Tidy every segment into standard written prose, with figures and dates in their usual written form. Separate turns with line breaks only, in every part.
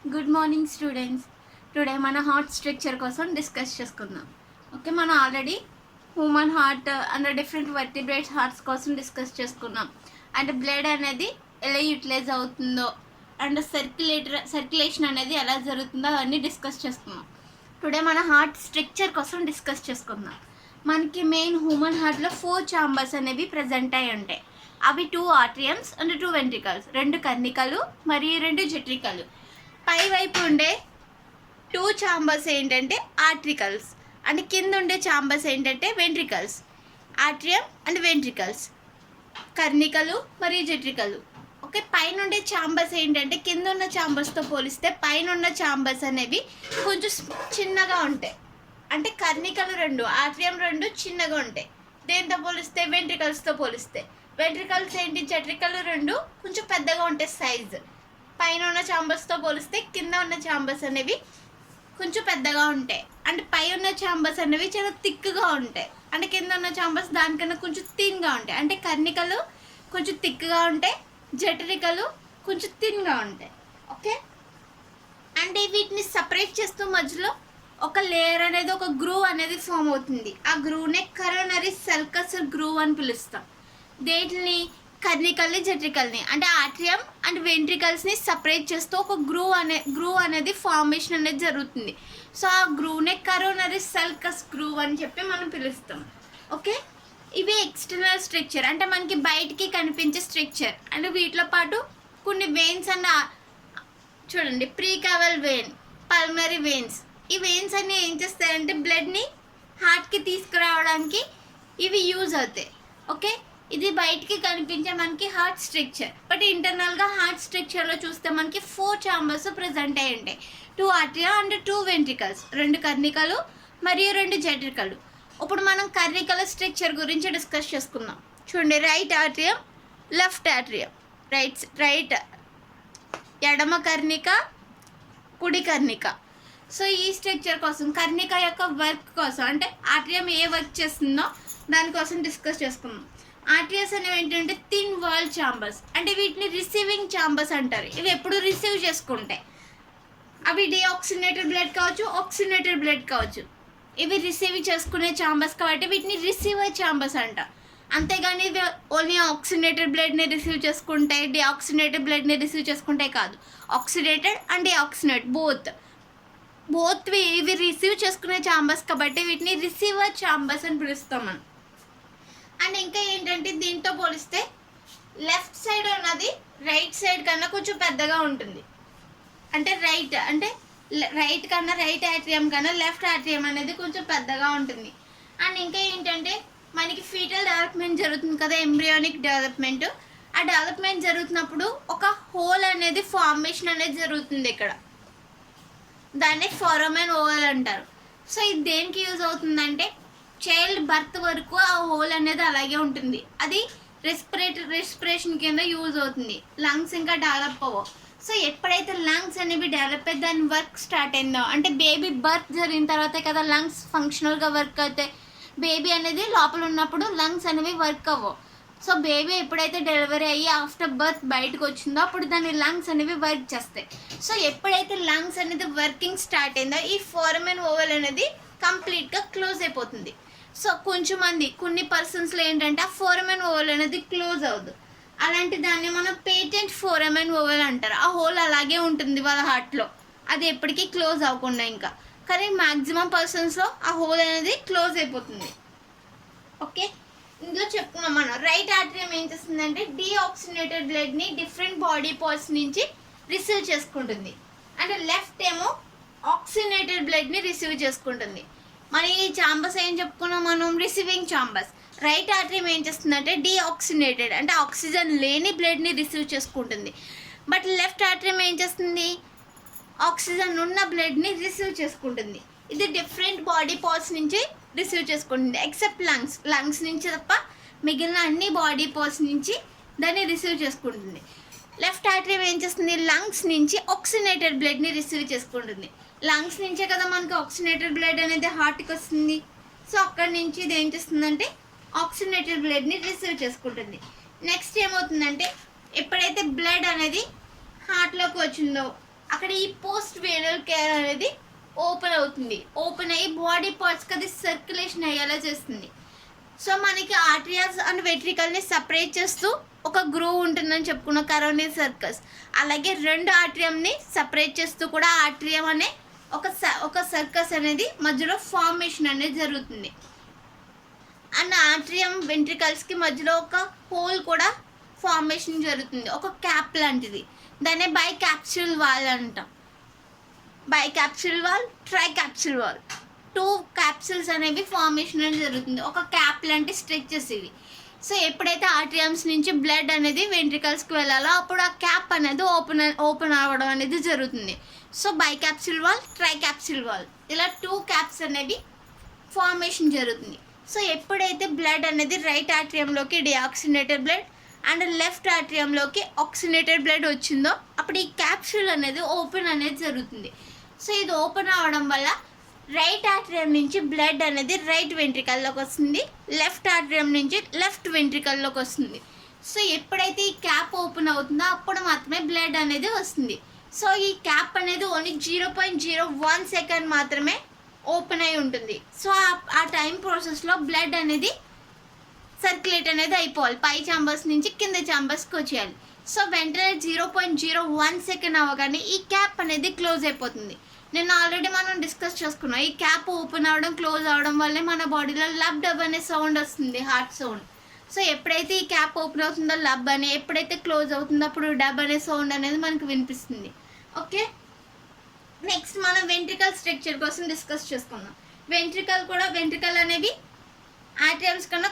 Good morning students. Today మన heart structure కోసం discuss చేసుకుందాం. ఓకే, మనం already human heart and different vertebrates hearts కోసం డిస్కస్ చేసుకున్నాం. అండ్ బ్లడ్ అనేది ఎలా యూటిలైజ్ అవుతుందో అండ్ సర్క్యులేషన్ అనేది ఎలా జరుగుతుందో అవన్నీ డిస్కస్ చేసుకున్నాం. టుడే మన హార్ట్ స్ట్రక్చర్ కోసం డిస్కస్ చేసుకుందాం. మనకి మెయిన్ హ్యూమన్ హార్ట్లో 4 ఛాంబర్స్ అనేవి ప్రజెంట్ అయి ఉంటాయి. అవి 2 ఆర్ట్రియమ్స్ అండ్ 2 వెంట్రికల్స్, 2 కర్ణికలు మరియు 2 జఠరికలు. పై వైపు ఉండే 2 ఛాంబర్స్ ఏంటంటే ఆర్ట్రికల్స్ అండ్ కింద ఉండే ఛాంబర్స్ ఏంటంటే వెంట్రికల్స్. ఆర్ట్రియం అండ్ వెంట్రికల్స్, కర్ణికలు మరియు జఠరికలు. ఓకే, పైన ఉండే ఛాంబర్స్ ఏంటంటే కింద ఉన్న ఛాంబర్స్తో పోలిస్తే పైన ఉన్న ఛాంబర్స్ అనేవి కొంచెం చిన్నగా ఉంటాయి. అంటే కర్ణికలు 2, ఆర్ట్రియం 2 చిన్నగా ఉంటాయి. దేంతో పోలిస్తే వెంట్రికల్స్తో పోలిస్తే. వెంట్రికల్స్ ఏంటి, జఠరికలు 2 కొంచెం పెద్దగా ఉంటాయి సైజు. పైన ఉన్న ఛాంబర్స్తో పోలిస్తే కింద ఉన్న ఛాంబర్స్ అనేవి కొంచెం పెద్దగా ఉంటాయి. అండ్ పై ఉన్న ఛాంబర్స్ అనేవి చాలా థిక్గా ఉంటాయి. అంటే కింద ఉన్న ఛాంబర్స్ దానికన్నా కొంచెం థిన్గా ఉంటాయి. అంటే కర్ణికలు కొంచెం థిక్గా ఉంటాయి, జఠరికలు కొంచెం థిన్గా ఉంటాయి. ఓకే, అంటే వీటిని సపరేట్ చేస్తూ మధ్యలో ఒక లేయర్ అనేది, ఒక గ్రూవ్ అనేది ఫామ్ అవుతుంది. ఆ గ్రూవ్నే కరోనరీ సల్కస్ గ్రూవ్ అని పిలుస్తాం. దేంట్ని, కర్ణికల్ని జఠరికల్ని అంటే ఆర్ట్రియం అండ్ వెంట్రికల్స్ని సపరేట్ చేస్తూ ఒక గ్రూవ్ అనేది ఫార్మేషన్ అనేది జరుగుతుంది. సో ఆ గ్రూవ్నే కరోనరీ సల్కస్ గ్రూవ్ అని చెప్పి మనం పిలుస్తాం. ఓకే, ఇవి ఎక్స్టర్నల్ స్ట్రక్చర్, అంటే మనకి బయటికి కనిపించే స్ట్రక్చర్. అండ్ వీటితో పాటు కొన్ని వెయిన్స్ అన్న చూడండి, ప్రీకావల్ వెయిన్, పల్మరీ వెయిన్స్. ఈ వెయిన్స్ అన్నీ ఏం చేస్తాయంటే బ్లడ్ని హార్ట్కి తీసుకురావడానికి ఇవి యూజ్ అవుతాయి. ఓకే, ఇది బయటికి కనిపించే మనకి హార్ట్ స్ట్రక్చర్. బట్ ఇంటర్నల్గా హార్ట్ స్ట్రక్చర్లో చూస్తే మనకి 4 ఛాంబర్స్ ప్రజెంట్ అయి ఉంటాయి. 2 ఆర్ట్రియా అండ్ 2 వెంట్రికల్స్, 2 కర్ణికలు మరియు 2 జఠరికలు. ఇప్పుడు మనం కర్ణికల స్ట్రక్చర్ గురించి డిస్కస్ చేసుకుందాం. చూడండి, రైట్ ఆర్ట్రియం, లెఫ్ట్ ఆర్ట్రియం. రైట్ ఎడమ కర్ణిక, కుడి కర్ణిక. సో ఈ స్ట్రక్చర్ కోసం, కర్ణిక యొక్క వర్క్ కోసం, అంటే ఆర్ట్రియం ఏ వర్క్ చేస్తుందో దానికోసం డిస్కస్ చేసుకుందాం. ఆర్టరీస్ అనేవి ఏంటంటే థిన్ వాల్ ఛాంబర్స్, అంటే వీటిని రిసీవింగ్ ఛాంబర్స్ అంటారు. ఇవి ఎప్పుడు రిసీవ్ చేసుకుంటాయి. అవి డీఆక్సినేటెడ్ బ్లడ్ కావచ్చు, ఆక్సినేటెడ్ బ్లడ్ కావచ్చు. ఇవి రిసీవ్ చేసుకునే ఛాంబర్స్ కాబట్టి వీటిని రిసీవర్ ఛాంబర్స్ అంట. అంతేగాని ఇవి ఓన్లీ ఆక్సినేటెడ్ బ్లడ్ని రిసీవ్ చేసుకుంటాయి, డీఆక్సినేటెడ్ బ్లడ్ని రిసీవ్ చేసుకుంటాయి కాదు. ఆక్సిడేటెడ్ అండ్ డీఆక్సినేట్ బోత్ ఇవి రిసీవ్ చేసుకునే ఛాంబర్స్ కాబట్టి వీటిని రిసీవర్ ఛాంబర్స్ అని పిలుస్తాం మనం. అండ్ ఇంకా ఏంటంటే దీంతో పోలిస్తే లెఫ్ట్ సైడ్ ఉన్నది రైట్ సైడ్ కన్నా కొంచెం పెద్దగా ఉంటుంది. అంటే రైట్ కన్నా, రైట్ ఆట్రియం కన్నా లెఫ్ట్ ఆట్రియం అనేది కొంచెం పెద్దగా ఉంటుంది. అండ్ ఇంకా ఏంటంటే మనకి ఫీటల్ డెవలప్మెంట్ జరుగుతుంది కదా, ఎంబ్రియోనిక్ డెవలప్మెంట్. ఆ డెవలప్మెంట్ జరుగుతున్నప్పుడు ఒక హోల్ అనేది ఫార్మేషన్ అనేది జరుగుతుంది ఇక్కడ. దాన్ని ఫోరామెన్ ఓవల్ అంటారు. సో ఇది దేనికి యూజ్ అవుతుందంటే చైల్డ్ బర్త్ వరకు ఆ హోల్ అనేది అలాగే ఉంటుంది. అది రెస్పిరేషన్ కింద యూజ్ అవుతుంది. లంగ్స్ ఇంకా డెవలప్ అవ్వవు. సో ఎప్పుడైతే లంగ్స్ అనేవి డెవలప్ అయ్యి దాని వర్క్ స్టార్ట్ అయిందో, అంటే బేబీ బర్త్ జరిగిన తర్వాతే కదా లంగ్స్ ఫంక్షనల్గా వర్క్ అవుతాయి. బేబీ అనేది లోపల ఉన్నప్పుడు లంగ్స్ అనేవి వర్క్ అవ్వవు. సో బేబీ ఎప్పుడైతే డెలివరీ అయ్యి ఆఫ్టర్ బర్త్ బయటకు వచ్చిందో అప్పుడు దాని లంగ్స్ అనేవి వర్క్ చేస్తాయి. సో ఎప్పుడైతే లంగ్స్ అనేది వర్కింగ్ స్టార్ట్ అయిందో ఈ ఫోరామెన్ ఓవల్ అనేది కంప్లీట్గా క్లోజ్ అయిపోతుంది. సో కొన్ని పర్సన్స్లో ఏంటంటే ఆ ఫోరామెన్ ఓవల్ అనేది క్లోజ్ అవ్వదు. అలాంటి దాన్ని మనం పేటెంట్ ఫోరామెన్ ఓవల్ అంటారు. ఆ హోల్ అలాగే ఉంటుంది వాళ్ళ హార్ట్లో, అది ఎప్పటికీ క్లోజ్ అవ్వకుండా. ఇంకా కానీ మ్యాక్సిమం పర్సన్స్లో ఆ హోల్ అనేది క్లోజ్ అయిపోతుంది. ఓకే, ఇందులో చెప్పుకున్నాం మనం. రైట్ ఆర్టరీయం ఏం చేస్తుందంటే డీఆక్సినేటెడ్ బ్లడ్ని డిఫరెంట్ బాడీ పార్ట్స్ నుంచి రిసీవ్ చేసుకుంటుంది. అండ్ లెఫ్ట్ ఏమో ఆక్సినేటెడ్ బ్లడ్ని రిసీవ్ చేసుకుంటుంది. మరి ఈ ఛాంబర్స్ ఏం చెప్పుకున్నాం మనం, రిసీవింగ్ ఛాంబర్స్. రైట్ ఆర్టరీయం ఏం చేస్తుందంటే డీఆక్సినేటెడ్ అంటే ఆక్సిజన్ లేని బ్లడ్ని రిసీవ్ చేసుకుంటుంది. బట్ లెఫ్ట్ ఆర్టరీయం ఏం చేస్తుంది, ఆక్సిజన్ ఉన్న బ్లడ్ని రిసీవ్ చేసుకుంటుంది. ఇది డిఫరెంట్ బాడీ పార్ట్స్ నుంచి రిసీవ్ చేసుకుంటుంది. ఎక్సెప్ట్ లంగ్స్ నుంచి తప్ప మిగిలిన అన్ని బాడీ పార్ట్స్ నుంచి దాన్ని రిసీవ్ చేసుకుంటుంది. లెఫ్ట్ ఆర్టరీయం ఏం చేస్తుంది, లంగ్స్ నుంచి ఆక్సినేటెడ్ బ్లడ్ని రిసీవ్ చేసుకుంటుంది. లంగ్స్ నుంచే కదా మనకి ఆక్సినేటెడ్ బ్లడ్ అనేది హార్ట్కి వస్తుంది. సో అక్కడి నుంచి ఇది ఏం చేస్తుందంటే ఆక్సినేటెడ్ బ్లడ్ని రిసీవ్ చేసుకుంటుంది. నెక్స్ట్ ఏమవుతుందంటే ఎప్పుడైతే బ్లడ్ అనేది హార్ట్లోకి వచ్చిందో అక్కడ ఈ పోస్ట్ వేనల్ కేర్ అనేది ఓపెన్ అవుతుంది. ఓపెన్ అయ్యి బాడీ పార్ట్స్కి అది సర్క్యులేషన్ అయ్యేలా చేస్తుంది. సో మనకి ఆర్టరీస్ అండ్ వెంట్రికల్ని సపరేట్ చేస్తూ ఒక గ్రూవ్ ఉంటుందని చెప్పుకున్న కరోనరీ సర్కస్. అలాగే రెండు ఆర్టరియంని సపరేట్ చేస్తూ కూడా ఆర్టరియం అనే ఒక సర్కస్ అనేది మధ్యలో ఫార్మేషన్ అనేది జరుగుతుంది. అండ్ ఆర్టరియం వెంట్రికల్స్కి మధ్యలో ఒక హోల్ కూడా ఫార్మేషన్ జరుగుతుంది, ఒక క్యాప్ లాంటిది. దాన్ని బై క్యాప్సూల్ వాల్ అంటాం. By capsule wall, try capsule wall, 2 capsules అనేవి ఫార్మేషన్ అనేది జరుగుతుంది. ఒక క్యాప్ లాంటి స్ట్రెచెస్ ఇవి. సో ఎప్పుడైతే ఆర్టరియమ్స్ నుంచి బ్లడ్ అనేది వెంట్రికల్స్కి వెళ్ళాలో అప్పుడు ఆ క్యాప్ అనేది ఓపెన్ అవ్వడం అనేది జరుగుతుంది. So by capsule wall, try capsule wall, ఇలా 2 క్యాప్స్ అనేవి ఫార్మేషన్ జరుగుతుంది. సో ఎప్పుడైతే బ్లడ్ అనేది రైట్ ఆర్టరియంలోకి డిఆక్సినేటెడ్ బ్లడ్ అండ్ లెఫ్ట్ ఆర్టరియంలోకి ఆక్సినేటెడ్ బ్లడ్ వచ్చిందో అప్పుడు ఈ క్యాప్సూల్ అనేది ఓపెన్ అనేది జరుగుతుంది. సో ఇది ఓపెన్ అవ్వడం వల్ల రైట్ ఆర్టరియం నుంచి బ్లడ్ అనేది రైట్ వెంట్రికల్లోకి వస్తుంది, లెఫ్ట్ ఆర్టరియం నుంచి లెఫ్ట్ వెంట్రికల్లోకి వస్తుంది. సో ఎప్పుడైతే ఈ క్యాప్ ఓపెన్ అవుతుందో అప్పుడు మాత్రమే బ్లడ్ అనేది వస్తుంది. సో ఈ క్యాప్ అనేది ఓన్లీ 0.01 సెకండ్ మాత్రమే ఓపెన్ అయి ఉంటుంది. సో ఆ టైం ప్రాసెస్లో బ్లడ్ అనేది సర్క్యులేట్ అనేది అయిపోవాలి, పై ఛాంబర్స్ నుంచి కింద ఛాంబర్స్కి వచ్చేయాలి. సో వెంటనే 0.01 సెకండ్ అవ్వగానే ఈ క్యాప్ అనేది క్లోజ్ అయిపోతుంది. నిన్న ఆల్రెడీ మనం డిస్కస్ చేసుకున్నాం. ఈ క్యాప్ ఓపెన్ అవ్వడం క్లోజ్ అవ్వడం వల్లే మన బాడీలో లబ్ డబ్ అనే సౌండ్ వస్తుంది, హార్ట్ సౌండ్. సో ఎప్పుడైతే ఈ క్యాప్ ఓపెన్ అవుతుందో లబ్ అని, ఎప్పుడైతే క్లోజ్ అవుతుందో అప్పుడు డబ్ అనే సౌండ్ అనేది మనకు వినిపిస్తుంది. ఓకే, నెక్స్ట్ మనం వెంట్రికల్ స్ట్రక్చర్ కోసం డిస్కస్ చేసుకుందాం. వెంట్రికల్ అనేవి ఆర్టరియమ్స్ కన్నా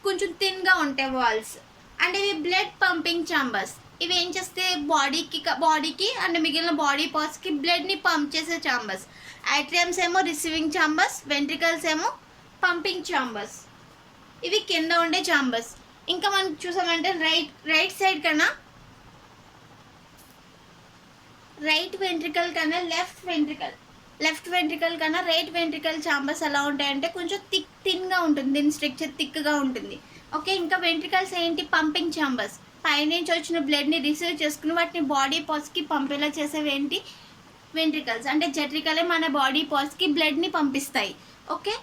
కొంచెం థిన్గా ఉంటాయి వాల్స్. అండ్ ఇవి బ్లడ్ పంపింగ్ ఛాంబర్స్. ఇవి ఏం చేస్తే బాడీకి అండ్ మిగిలిన బాడీ పార్ట్స్కి బ్లడ్ని పంప్ చేసే ఛాంబర్స్. ఆర్టరియమ్స్ ఏమో రిసీవింగ్ ఛాంబర్స్, వెంట్రికల్స్ ఏమో పంపింగ్ ఛాంబర్స్. ఇవి కింద ఉండే ఛాంబర్స్. ఇంకా మనం చూసామంటే రైట్ సైడ్ కన్నా రైట్ వెంట్రికల్ కన్నా లెఫ్ట్ వెంట్రికల్ కన్నా రైట్ వెంట్రికల్ ఛాంబర్స్ ఎలా ఉంటాయంటే కొంచెం థిన్గా ఉంటుంది, దీని స్ట్రక్చర్ థిక్గా ఉంటుంది. ఓకే, ఇంకా వెంట్రికల్స్ ఏంటి? Pumping chambers. పైనుంచి వచ్చిన బ్లడ్ని రిసీవ్ చేసుకుని వాటిని బాడీ పార్ట్స్కి పంపేలా చేసేవి ఏంటి? వెంట్రికల్స్. అంటే జట్రికలే మన బాడీ పార్ట్స్కి బ్లడ్ని పంపిస్తాయి. ఓకే,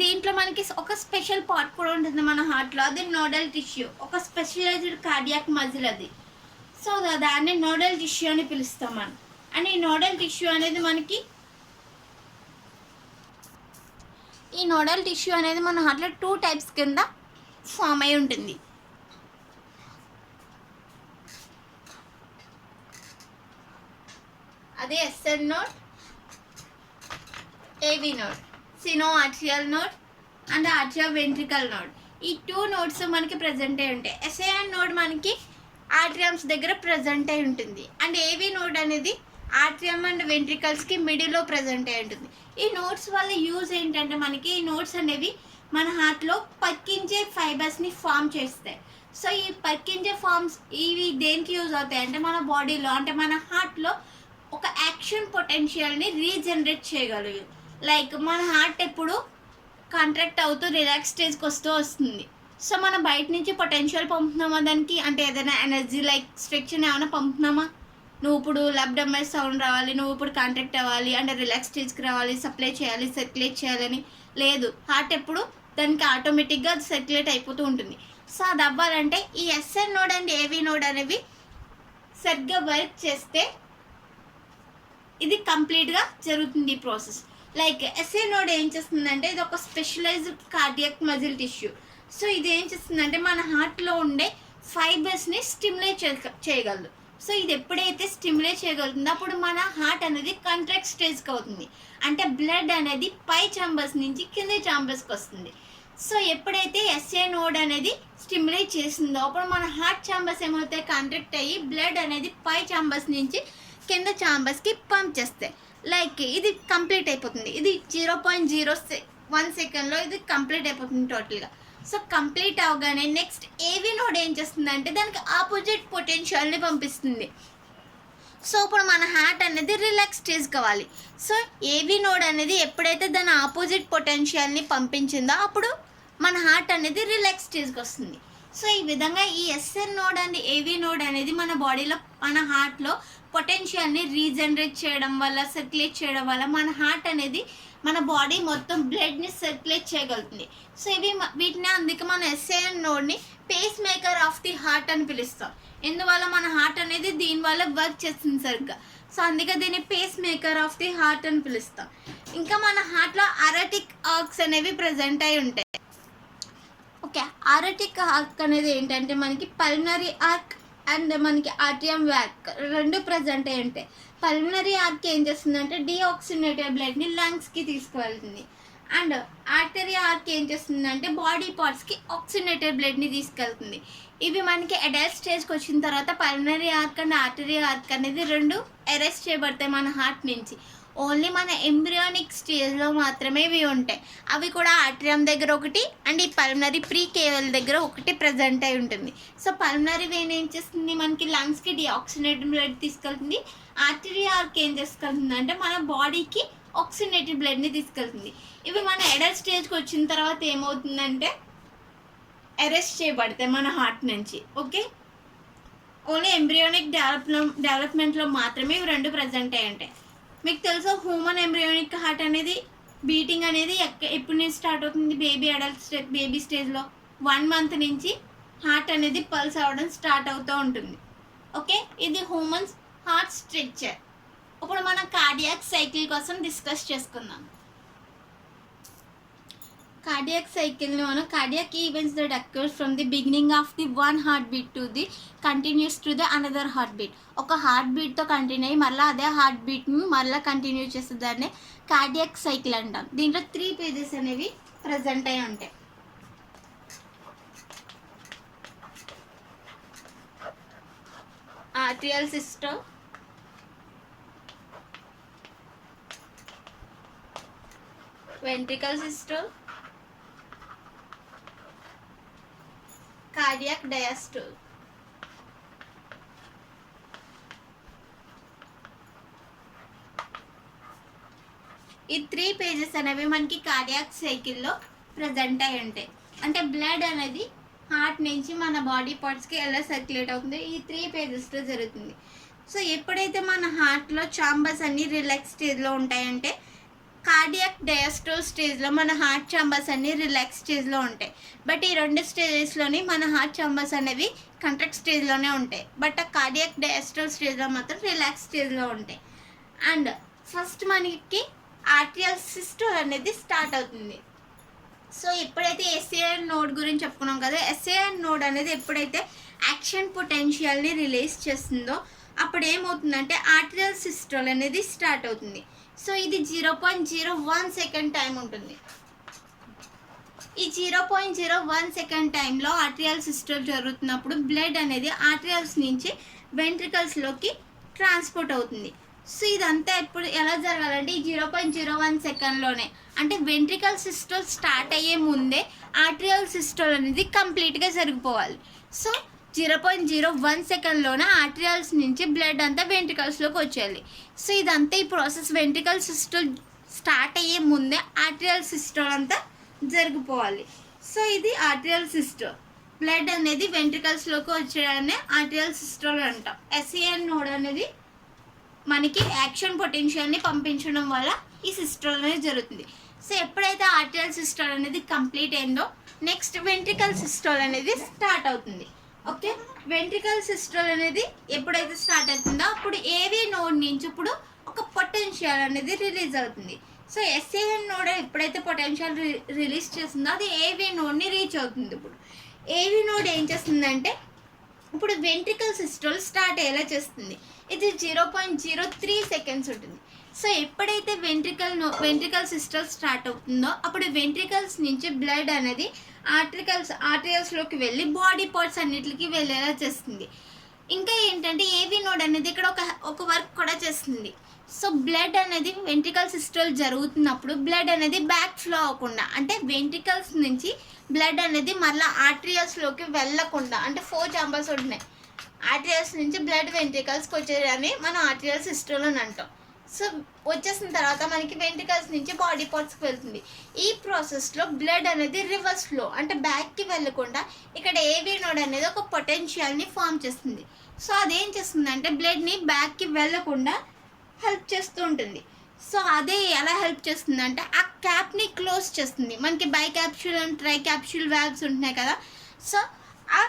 దీంట్లో మనకి ఒక స్పెషల్ పార్ట్ కూడా ఉంటుంది మన హార్ట్లో, అది నోడల్ టిష్యూ, ఒక స్పెషలైజ్డ్ కార్డియాక్ మజిల్ అది. సో దాన్ని నోడల్ టిష్యూ అని పిలుస్తాం మనం. అండ్ ఈ నోడల్ టిష్యూ అనేది మన హార్ట్లో 2 టైప్స్ కింద ఫామ్ అయి ఉంటుంది. అదే SN node, AV node, sinoatrial node and atrioventricular node. ఈ 2 నోడ్స్ మనకి ప్రజెంట్ అయి ఉంటాయి. ఎస్ఏఎన్ నోడ్ మనకి ఆర్టరియమ్స్ దగ్గర ప్రజెంట్ అయి ఉంటుంది. అండ్ ఏవి నోడ్ అనేది ఆర్టరియం అండ్ వెంట్రికల్స్కి మిడిల్లో ప్రజెంట్ అయి ఉంటుంది. ఈ నోడ్స్ వల్ల యూజ్ ఏంటంటే మనకి ఈ నోడ్స్ అనేవి మన హార్ట్లో పక్కించే ఫైబర్స్ని ఫామ్ చేస్తాయి. సో ఈ పక్కించే ఫార్మ్స్ ఇవి దేనికి యూజ్ అవుతాయి అంటే మన బాడీలో అంటే మన హార్ట్లో ఒక యాక్షన్ పొటెన్షియల్ని రీజనరేట్ చేయగలవు. లైక్ మన హార్ట్ ఎప్పుడు కాంట్రాక్ట్ అవుతూ రిలాక్స్ స్టేజ్కి వస్తుంది. సో మనం బయట నుంచి పొటెన్షియల్ పంపుతున్నామా దానికి, అంటే ఏదైనా ఎనర్జీ లైక్ స్ట్రక్చర్ ఏమైనా పంపుతున్నామా? నువ్వు ఇప్పుడు లబ్ డమ్మే సౌండ్ రావాలి, నువ్వు ఇప్పుడు కాంట్రాక్ట్ అవ్వాలి, అంటే రిలాక్స్ స్టేజ్కి రావాలి, సప్లై చేయాలి, సర్క్యులేట్ చేయాలని లేదు. హార్ట్ ఎప్పుడు దానికి ఆటోమేటిక్గా అది సర్క్యులేట్ అయిపోతూ ఉంటుంది. సో అది అవ్వాలంటే ఈ ఎస్ఎన్ నోడ్ అండ్ ఏవి నోడ్ అనేవి సరిగ్గా వర్క్ చేస్తే ఇది కంప్లీట్గా జరుగుతుంది ఈ ప్రాసెస్. లైక్ ఎస్ఎన్ నోడ్ ఏం చేస్తుందంటే ఇది ఒక specialised cardiac muscle tissue. So ఇది ఏం చేస్తుందంటే మన హార్ట్లో ఉండే ఫైబర్స్ని స్టిమ్యులేట్ చేయగలదు. సో ఇది ఎప్పుడైతే స్టిమ్యులేట్ చేయగలుగుతుందో అప్పుడు మన హార్ట్ అనేది కాంట్రాక్ట్ స్టేజ్కి అవుతుంది. అంటే బ్లడ్ అనేది పై ఛాంబర్స్ నుంచి కింద ఛాంబర్స్కి వస్తుంది. సో ఎప్పుడైతే ఎస్ఏ నోడ్ అనేది స్టిమ్యులేట్ చేసిందో అప్పుడు మన హార్ట్ ఛాంబర్స్ ఏమవుతాయి? కాంట్రాక్ట్ అయ్యి బ్లడ్ అనేది పై ఛాంబర్స్ నుంచి కింద ఛాంబర్స్కి పంప్ చేస్తాయి. లైక్ ఇది కంప్లీట్ అయిపోతుంది. ఇది 0.01 సెకండ్లో ఇది కంప్లీట్ అయిపోతుంది టోటల్గా. సో కంప్లీట్ అవగానే నెక్స్ట్ ఏవి నోడ్ ఏం చేస్తుందంటే దానికి ఆపోజిట్ పొటెన్షియల్ని పంపిస్తుంది. సో ఇప్పుడు మన హార్ట్ అనేది రిలాక్స్ స్టేజ్ కావాలి. సో ఏవి నోడ్ అనేది ఎప్పుడైతే దాని ఆపోజిట్ పొటెన్షియల్ని పంపించిందో అప్పుడు మన హార్ట్ అనేది రిలాక్స్ స్టేజ్కి వస్తుంది. సో ఈ విధంగా ఈ ఎస్ఎన్ నోడ్ అండ్ ఏవి నోడ్ అనేది మన బాడీలో మన హార్ట్లో పొటెన్షియల్ని రీజనరేట్ చేయడం వల్ల, సర్క్యులేట్ చేయడం వల్ల మన హార్ట్ అనేది మన బాడీ మొత్తం బ్లడ్ని సర్క్యులేట్ చేయగలుగుతుంది. సో వీటిని అందుకే మన ఎస్ఏఎన్ నోడ్ని pacemaker of the heart అని పిలుస్తాం. ఎందువల్ల మన హార్ట్ అనేది దీనివల్ల వర్క్ చేస్తుంది సరిగ్గా. సో అందుకే దీన్ని pacemaker of the heart అని పిలుస్తాం. ఇంకా మన హార్ట్లో అరటిక్ ఆర్క్స్ అనేవి ప్రజెంట్ అయి ఉంటాయి. ఓకే, అరటిక్ ఆర్క్ అనేది ఏంటంటే మనకి పల్మనరీ ఆర్క్ అండ్ మనకి ఆర్టియం వ్యాక్ రెండు ప్రజెంట్ అయి ఉంటాయి. పల్మనరీ ఆర్క్ ఏం చేస్తుందంటే డీఆక్సినేటెడ్ బ్లడ్ని లంగ్స్కి తీసుకువెళ్తుంది. అండ్ ఆర్టరీ ఆర్క్ ఏం చేస్తుందంటే బాడీ పార్ట్స్కి ఆక్సినేటెడ్ బ్లడ్ని తీసుకెళ్తుంది. ఇవి మనకి అడల్ట్ స్టేజ్కి వచ్చిన తర్వాత pulmonary arc and artery arc అనేది రెండు అరెస్ట్ చేయబడతాయి మన హార్ట్ నుంచి. ఓన్లీ మన ఎంబ్రియానిక్ స్టేజ్లో మాత్రమే ఇవి ఉంటాయి. అవి కూడా ఆర్టరియం దగ్గర ఒకటి అండ్ ఈ పల్మనరీ ప్రీ కేవల్ దగ్గర ఒకటి ప్రజెంట్ అయి ఉంటుంది. సో పల్మనరీ వెయిన్ ఏం చేస్తుంది, మనకి లంగ్స్కి డిఆక్సినేటెడ్ బ్లడ్ తీసుకెళ్తుంది. ఆర్టరీ ఆర్క్ ఏం చేసుకెళ్తుంది అంటే మన బాడీకి ఆక్సినేటెడ్ బ్లడ్ని తీసుకెళ్తుంది. ఇవి మన అడల్ట్ స్టేజ్కి వచ్చిన తర్వాత ఏమవుతుందంటే అరెస్ట్ చేయబడతాయి మన హార్ట్ నుంచి. ఓకే, ఓన్లీ ఎంబ్రియోనిక్ డెవలప్మెంట్లో మాత్రమే ఇవి రెండు ప్రజెంట్ అయి ఉంటాయి. మీకు తెలుసు హ్యూమన్ ఎంబ్రియోనిక్ హార్ట్ అనేది బీటింగ్ అనేది ఎప్పుడు నుంచి స్టార్ట్ అవుతుంది, బేబీ స్టేజ్లో 1 month నుంచి హార్ట్ అనేది పల్స్ అవ్వడం స్టార్ట్ అవుతూ ఉంటుంది. ఓకే, ఇది హ్యూమన్స్ హార్ట్ స్ట్రక్చర్. ఇప్పుడు మనం కార్డియాక్ సైకిల్ కోసం డిస్కస్ చేసుకుందాం. కార్డియాక్ సైకిల్ని మనం cardiac events that occurs from the beginning of the one heart beat to the continues to the another heart beat. ఒక హార్ట్ బీట్తో కంటిన్యూ అయ్యి మళ్ళీ అదే హార్ట్ బీట్ని మళ్ళీ కంటిన్యూ చేసేదాన్ని కార్డియాక్ సైకిల్ అంటాం. దీంట్లో 3 pages అనేవి ప్రజెంట్ అయి ఉంటాయి. Atrial system, ventricular system, cardiac diastole. ఈ 3 pages అనేవి మనకి కార్డియాక్ సైకిల్లో ప్రజెంట్ అయి ఉంటాయి. అంటే బ్లడ్ అనేది హార్ట్ నుంచి మన బాడీ పార్ట్స్కి ఎలా సర్క్యులేట్ అవుతుందో ఈ 3 pagesలో జరుగుతుంది. సో ఎప్పుడైతే మన హార్ట్లో చాంబర్స్ అన్నీ రిలాక్స్ స్టేజ్లో ఉంటాయంటే కార్డియాక్ డయాస్టోల్ స్టేజ్లో మన హార్ట్ చాంబర్స్ అన్నీ రిలాక్స్ స్టేజ్లో ఉంటాయి. బట్ ఈ 2 స్టేజెస్లోని మన హార్ట్ చాంబర్స్ అనేవి కంట్రాక్ట్ స్టేజ్లోనే ఉంటాయి. బట్ ఆ కార్డియాక్ డయాస్టోల్ స్టేజ్లో మాత్రం రిలాక్స్ స్టేజ్లో ఉంటాయి. అండ్ ఫస్ట్ మనకి ఆర్టిరియల్ సిస్టోల్ అనేది స్టార్ట్ అవుతుంది. సో ఎప్పుడైతే ఎస్ఏఎన్ నోడ్ గురించి చెప్పుకున్నాం కదా, ఎస్ఏఎన్ నోడ్ అనేది ఎప్పుడైతే యాక్షన్ పొటెన్షియల్ని రిలీజ్ చేస్తుందో అప్పుడు ఏమవుతుందంటే ఆర్టిరియల్ సిస్టోల్ అనేది స్టార్ట్ అవుతుంది. సో ఇది 0.01 సెకండ్ టైం ఉంటుంది. ఈ 0.01 సెకండ్ టైంలో ఆర్టిరియల్ సిస్టోల్ జరుగుతున్నప్పుడు బ్లడ్ అనేది ఆర్టిరియల్స్ నుంచి వెంట్రికల్స్లోకి ట్రాన్స్పోర్ట్ అవుతుంది. సో ఇదంతా ఇప్పుడు ఎలా జరగాలంటే ఈ 0.01 సెకండ్లోనే, అంటే వెంట్రికల్ సిస్టోల్ స్టార్ట్ అయ్యే ముందే ఆర్టిరియల్ సిస్టోల్ అనేది కంప్లీట్గా జరిగిపోవాలి. సో 0.01 సెకండ్లోనే ఆర్టిరియల్స్ నుంచి బ్లడ్ అంతా వెంట్రికల్స్లోకి వచ్చేయాలి. సో ఇదంతా ఈ ప్రాసెస్ వెంట్రికల్ సిస్టోల్ స్టార్ట్ అయ్యే ముందే ఆర్టిరియల్ సిస్టోల్ అంతా జరిగిపోవాలి. సో ఇది ఆర్టిరియల్ సిస్టోల్. బ్లడ్ అనేది వెంట్రికల్స్లోకి వచ్చేయడాన్ని ఆర్టిరియల్ సిస్టోల్ అంటాం. ఎస్ఏఎన్ నోడ్ అనేది మనకి యాక్షన్ పొటెన్షియల్ని పంపించడం వల్ల ఈ సిస్టోల్ అనేది జరుగుతుంది. సో ఎప్పుడైతే ఆర్టిరియల్ సిస్టోల్ అనేది కంప్లీట్ అయిందో నెక్స్ట్ వెంట్రికల్ సిస్టోల్ అనేది స్టార్ట్ అవుతుంది. ఓకే, వెంట్రికల్ సిస్టోల్ అనేది ఎప్పుడైతే స్టార్ట్ అవుతుందో అప్పుడు ఏవీ నోడ్ నుంచి ఇప్పుడు ఒక పొటెన్షియల్ అనేది రిలీజ్ అవుతుంది. సో ఎస్ఏఎన్ నోడ్ ఎప్పుడైతే పొటెన్షియల్ రిలీజ్ చేస్తుందో అది ఏవీ నోడ్ని రీచ్ అవుతుంది. ఇప్పుడు ఏవీ నోడ్ ఏం చేస్తుందంటే ఇప్పుడు వెంట్రికల్ సిస్టోల్ స్టార్ట్ అయ్యేలా చేస్తుంది. ఇది 0.03 సెకండ్స్ ఉంటుంది. సో ఎప్పుడైతే వెంట్రికల్ సిస్టోల్ స్టార్ట్ అవుతుందో అప్పుడు వెంట్రికల్స్ నుంచి బ్లడ్ అనేది ఆర్టరియల్స్లోకి వెళ్ళి బాడీ పార్ట్స్ అన్నిటికి వెళ్ళేలా చేస్తుంది. ఇంకా ఏంటంటే ఏవీ నోడ్ అనేది ఇక్కడ ఒక వర్క్ కూడా చేస్తుంది. సో బ్లడ్ అనేది వెంట్రికల్ సిస్టోల్ జరుగుతున్నప్పుడు బ్లడ్ అనేది బ్యాక్ ఫ్లో అవ్వకుండా, అంటే వెంట్రికల్స్ నుంచి బ్లడ్ అనేది మళ్ళీ ఆర్టరియల్స్లోకి వెళ్ళకుండా, అంటే 4 చాంబర్స్ ఉంటున్నాయి. ఆర్టరియల్స్ నుంచి బ్లడ్ వెంట్రికల్స్కి వచ్చేదని మనం ఆర్టరియల్ సిస్టోల్ అని అంటాం. సో వచ్చేసిన తర్వాత మనకి వెంట్రికల్స్ నుంచి బాడీ పార్ట్స్కి వెళ్తుంది. ఈ ప్రాసెస్లో బ్లడ్ అనేది రివర్స్ ఫ్లో అంటే బ్యాక్కి వెళ్ళకుండా ఇక్కడ ఏవీ నోడ్ అనేది ఒక పొటెన్షియల్ని ఫామ్ చేస్తుంది. సో అదేం చేస్తుందంటే బ్లడ్ని బ్యాక్కి వెళ్ళకుండా హెల్ప్ చేస్తూ ఉంటుంది. సో అదే ఎలా హెల్ప్ చేస్తుందంటే ఆ క్యాప్ని క్లోజ్ చేస్తుంది. మనకి by capsule and try capsule valves ఉంటున్నాయి కదా, సో ఆ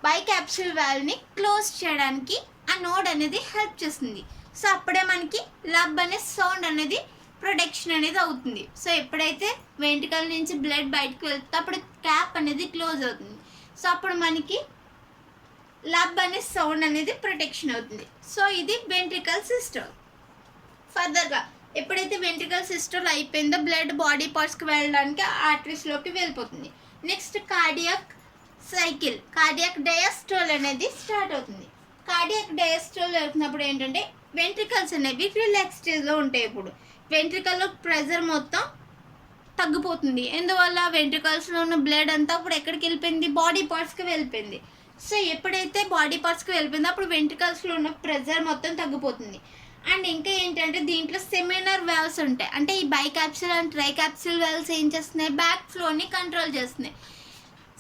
బై క్యాప్సూల్ వాల్వ్ని క్లోజ్ చేయడానికి ఆ నోడ్ అనేది హెల్ప్ చేస్తుంది. సో అప్పుడే మనకి లబ్ అనే సౌండ్ అనేది ప్రొటెక్షన్ అనేది అవుతుంది. సో ఎప్పుడైతే వెంట్రికల్ నుంచి బ్లడ్ బయటకు వెళ్తే అప్పుడు క్యాప్ అనేది క్లోజ్ అవుతుంది. సో అప్పుడు మనకి లబ్ అనే సౌండ్ అనేది ప్రొటెక్షన్ అవుతుంది. సో ఇది వెంట్రికల్ సిస్టమ్. ఫర్దర్గా ఎప్పుడైతే వెంట్రికల్ సిస్టమ్ అయిపోయిందో బ్లడ్ బాడీ పార్ట్స్కి వెళ్ళడానికి ఆర్టరీస్లోకి వెళ్ళిపోతుంది. Next cardiac cycle, cardiac diastole అనేది స్టార్ట్ అవుతుంది. కార్డియాక్ డయాస్టోల్ వెళ్తున్నప్పుడు ఏంటంటే వెంట్రికల్స్ అనేవి రిలాక్స్ స్టేజ్లో ఉంటాయి. ఇప్పుడు వెంట్రికల్లో ప్రెజర్ మొత్తం తగ్గిపోతుంది. ఎందువల్ల వెంట్రికల్స్లో ఉన్న బ్లడ్ అంతా ఇప్పుడు ఎక్కడికి వెళ్ళిపోయింది, బాడీ పార్ట్స్కి వెళ్ళిపోయింది. సో ఎప్పుడైతే బాడీ పార్ట్స్కి వెళ్ళిపోయిందో అప్పుడు వెంట్రికల్స్లో ఉన్న ప్రెజర్ మొత్తం తగ్గిపోతుంది. అండ్ ఇంకా ఏంటంటే దీంట్లో సెమినర్ వాల్వ్స్ ఉంటాయి. అంటే ఈ by capsule and try capsule valves ఏం చేస్తున్నాయి, బ్యాక్ ఫ్లోని కంట్రోల్ చేస్తున్నాయి.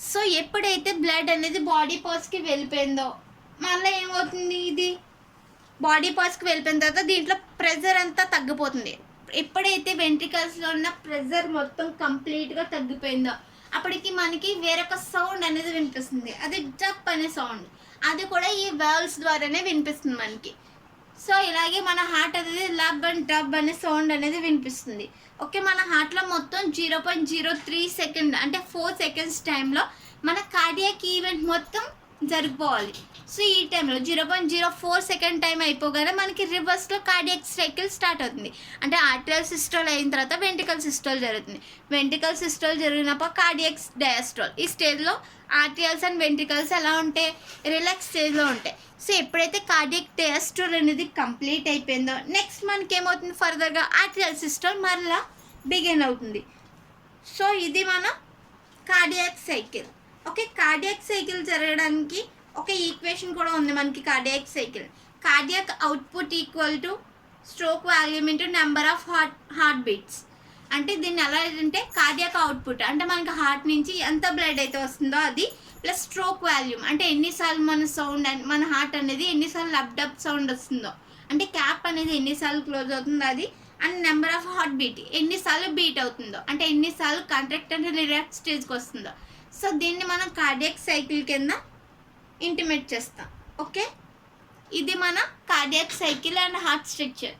సో ఎప్పుడైతే బ్లడ్ అనేది బాడీ పార్ట్స్కి వెళ్ళిపోయిందో మళ్ళీ ఏమవుతుంది, ఇది బాడీ పార్ట్స్కి వెళ్ళిపోయిన తర్వాత దీంట్లో ప్రెజర్ అంతా తగ్గిపోతుంది. ఎప్పుడైతే వెంట్రికల్స్లో ఉన్న ప్రెజర్ మొత్తం కంప్లీట్గా తగ్గిపోయిందో అప్పటికి మనకి వేరొక సౌండ్ అనేది వినిపిస్తుంది. అది డప్ అనే సౌండ్, అది కూడా ఈ వాల్వ్స్ ద్వారానే వినిపిస్తుంది మనకి. సో ఇలాగే మన హార్ట్ అనేది లబ్ అండ్ డబ్ అనే సౌండ్ అనేది వినిపిస్తుంది. ఓకే, మన హార్ట్లో మొత్తం 0.03 సెకండ్ అంటే 4 సెకండ్స్ టైంలో మన కార్డియాక్ ఈవెంట్ మొత్తం జరిగిపోవాలి. సో ఈ టైంలో 0.04 సెకండ్ టైం అయిపోగానే మనకి రివర్స్లో కార్డియాక్ సైకిల్ స్టార్ట్ అవుతుంది. అంటే ఆర్టరియల్ సిస్టోల్ అయిన తర్వాత వెంట్రికల్ సిస్టోల్ జరుగుతుంది. వెంట్రికల్ సిస్టోల్ జరిగినప్పుడు కార్డియాక్ డయాస్టోల్. ఈ స్టేజ్లో ఆర్టరియల్స్ అండ్ వెంట్రికల్స్ ఎలా ఉంటాయి, రిలాక్స్ స్టేజ్లో ఉంటాయి. సో ఎప్పుడైతే కార్డియాక్ డయాస్టోల్ అనేది కంప్లీట్ అయిపోయిందో నెక్స్ట్ మనకి ఏమవుతుంది, ఫర్దర్గా ఆర్టరియల్ సిస్టోల్ మరలా బిగిన్ అవుతుంది. సో ఇది మన cardiac cycle. Okay, cardiac cycle జరగడానికి ఒక ఈక్వేషన్ కూడా ఉంది మనకి. Cardiac cycle, cardiac output equal to stroke volume into number of heart beats. అంటే దీన్ని ఎలా అంటే కార్డియాక్ అవుట్పుట్ అంటే మనకి హార్ట్ నుంచి ఎంత బ్లడ్ అయితే వస్తుందో అది ప్లస్ స్ట్రోక్ వాల్యూమ్ అంటే ఎన్నిసార్లు మన సౌండ్ మన హార్ట్ అనేది ఎన్నిసార్లు లబ్ డబ్ సౌండ్ వస్తుందో, అంటే క్యాప్ అనేది ఎన్నిసార్లు క్లోజ్ అవుతుందో అది, and number of heart beat ఎన్నిసార్లు బీట్ అవుతుందో అంటే ఎన్నిసార్లు కాంట్రాక్ట్ అంటే రిలాక్స్ స్టేజ్కి వస్తుందో. సో దీన్ని మనం కార్డియాక్ సైకిల్ కింద ఇంటిమేట్ చేస్తాం. ఓకే, ఇది మన cardiac cycle and heart structure.